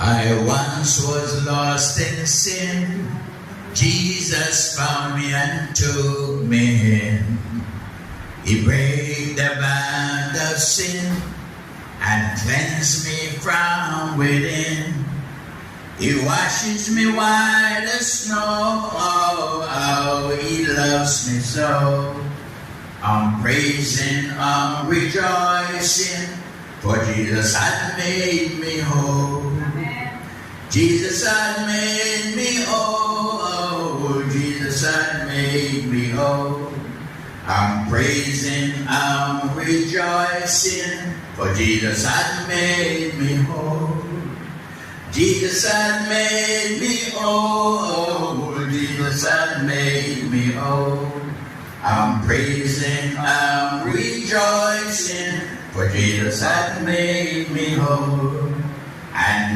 I once was lost in sin. Jesus found me and took me in. He break the band of sin and cleanse me from within. He washes me white as snow. Oh, he loves me so. I'm praising, I'm rejoicing, for Jesus had made me whole. Amen. Jesus had made me whole. Jesus had made me whole. I'm praising, I'm rejoicing, for Jesus had made me whole. Jesus had made me whole. Jesus had made me whole. I'm praising, I'm rejoicing, for Jesus had made me whole. And